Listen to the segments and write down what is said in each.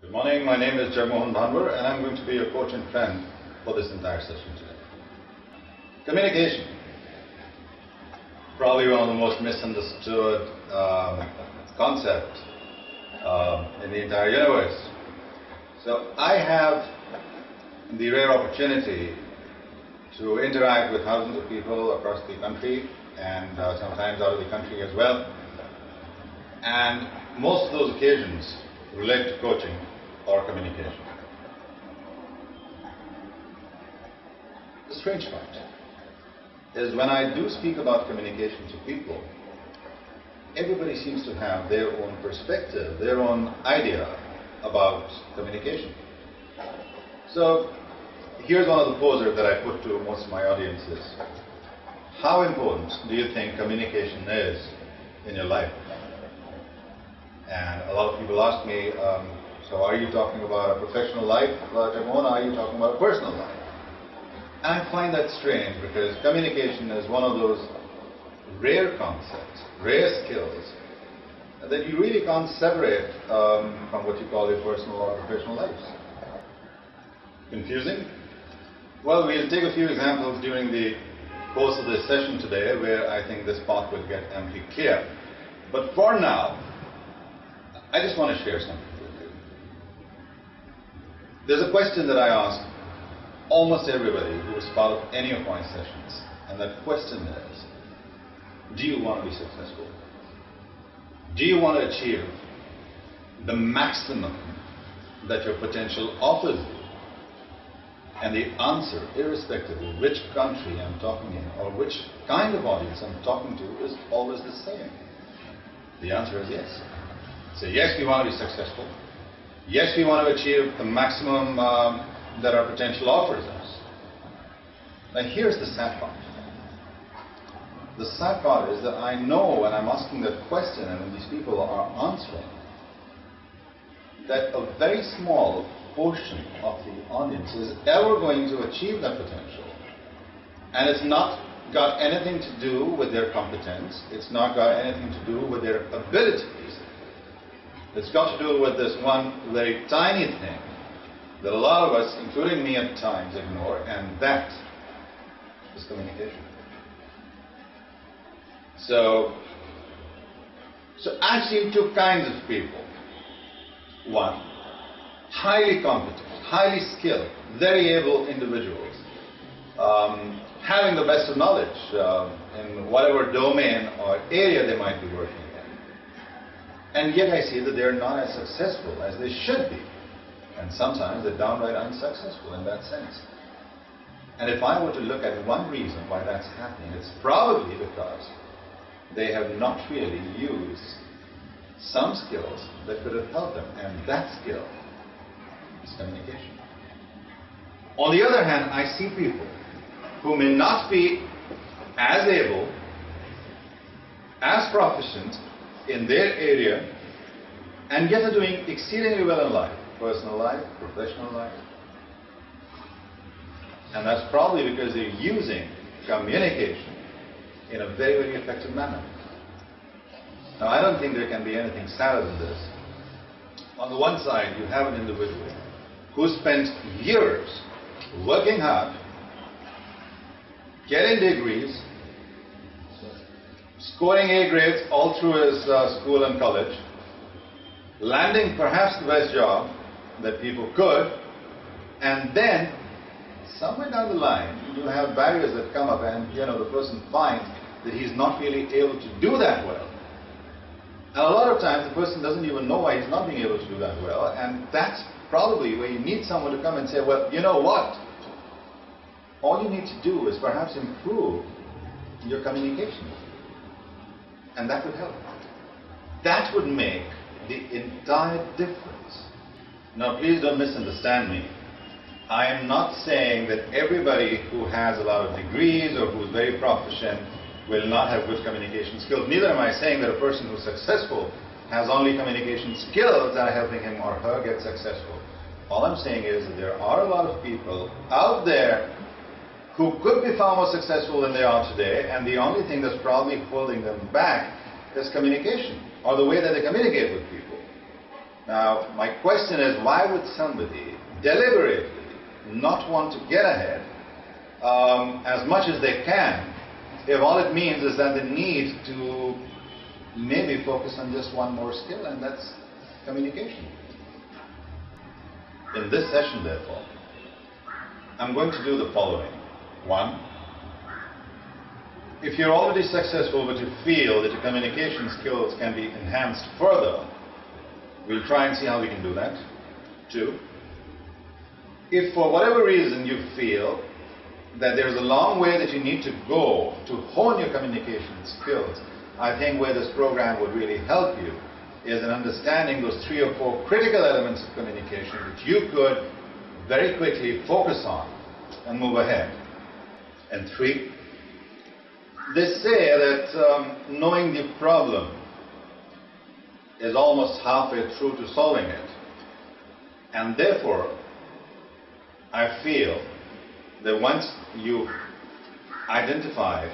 Good morning, my name is Jagmohan Bhanver and I'm going to be your coach and friend for this entire session today. Communication, probably one of the most misunderstood concepts in the entire universe. So I have the rare opportunity to interact with thousands of people across the country and sometimes out of the country as well. And most of those occasions relate to coaching or communication. The strange part is when I do speak about communication to people, everybody seems to have their own perspective, their own idea about communication. So here's one of the posers that I put to most of my audiences. How important do you think communication is in your life? And a lot of people ask me, so are you talking about a professional life, Jagmohan, or are you talking about a personal life? And I find that strange because communication is one of those rare concepts, rare skills that you really can't separate from what you call your personal or professional lives. Confusing? Well, we'll take a few examples during the course of this session today where I think this part will get amply clear. But for now, I just want to share something with you. There's a question that I ask almost everybody who is part of any of my sessions, and that question is, do you want to be successful? Do you want to achieve the maximum that your potential offers you? And the answer, irrespective of which country I'm talking in or which kind of audience I'm talking to, is always the same. The answer is yes. So yes, we want to be successful. Yes, we want to achieve the maximum that our potential offers us. Now here's the sad part. The sad part is that I know when I'm asking that question and when these people are answering, that a very small portion of the audience is ever going to achieve that potential. And it's not got anything to do with their competence. It's not got anything to do with their abilities. It's got to do with this one very tiny thing that a lot of us, including me at times, ignore, and that is communication. So I see two kinds of people. One, highly competent, highly skilled, very able individuals, having the best of knowledge in whatever domain or area they might be working in. And yet I see that they're not as successful as they should be. And sometimes they're downright unsuccessful in that sense. And if I were to look at one reason why that's happening, it's probably because they have not really used some skills that could have helped them. And that skill is communication. On the other hand, I see people who may not be as able, as proficient in their area, and yet are doing exceedingly well in life, personal life, professional life. And that's probably because they're using communication in a very, very effective manner. Now, I don't think there can be anything sadder than this. On the one side, you have an individual who spent years working hard, getting degrees, scoring A grades all through his school and college, landing perhaps the best job that people could, and then somewhere down the line you have barriers that come up and the person finds that he's not really able to do that well. And a lot of times the person doesn't even know why he's not being able to do that well, and that's probably where you need someone to come and say, well, you know what? All you need to do is perhaps improve your communication. And that would help. That would make the entire difference. Now, please don't misunderstand me. I am not saying that everybody who has a lot of degrees or who's very proficient will not have good communication skills. Neither am I saying that a person who's successful has only communication skills that are helping him or her get successful. All I'm saying is that there are a lot of people out there who could be far more successful than they are today, and the only thing that's probably holding them back is communication, or the way that they communicate with people. Now, my question is, why would somebody deliberately not want to get ahead as much as they can if all it means is that they need to maybe focus on just one more skill, and that's communication? In this session, therefore, I'm going to do the following. One, if you're already successful but you feel that your communication skills can be enhanced further, we'll try and see how we can do that. Two, if for whatever reason you feel that there's a long way that you need to go to hone your communication skills, I think where this program would really help you is in understanding those 3 or 4 critical elements of communication which you could very quickly focus on and move ahead. And 3, they say that knowing the problem is almost halfway through to solving it. And therefore, I feel that once you've identified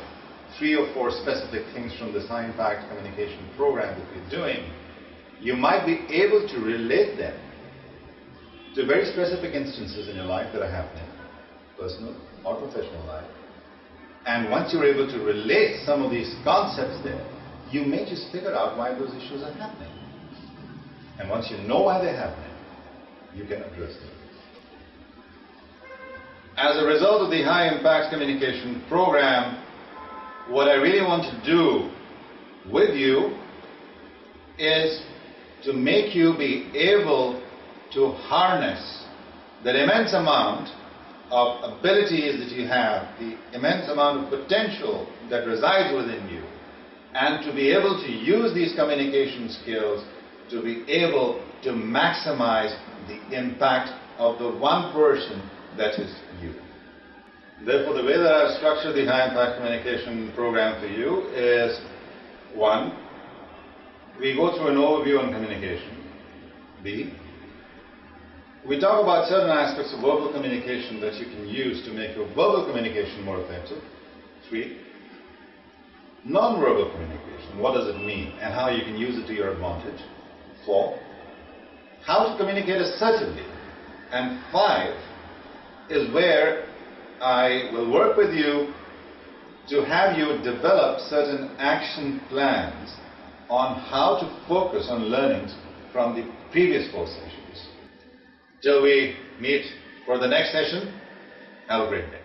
3 or 4 specific things from this high-impact communication program that we're doing, you might be able to relate them to very specific instances in your life that are happening, personal or professional life. And once you're able to relate some of these concepts there, you may just figure out why those issues are happening. And once you know why they're happening, you can address them. As a result of the high-impact communication program, what I really want to do with you is to make you be able to harness that immense amount of abilities that you have, the immense amount of potential that resides within you, and to be able to use these communication skills to be able to maximize the impact of the one person that is you. Therefore, the way that I've structured the high-impact communication program for you is, 1, we go through an overview on communication. B, we talk about certain aspects of verbal communication that you can use to make your verbal communication more effective. 3, non-verbal communication. What does it mean and how you can use it to your advantage? 4, how to communicate assertively. And 5 is where I will work with you to have you develop certain action plans on how to focus on learnings from the previous 4 sessions. Till we meet for the next session, have a great day.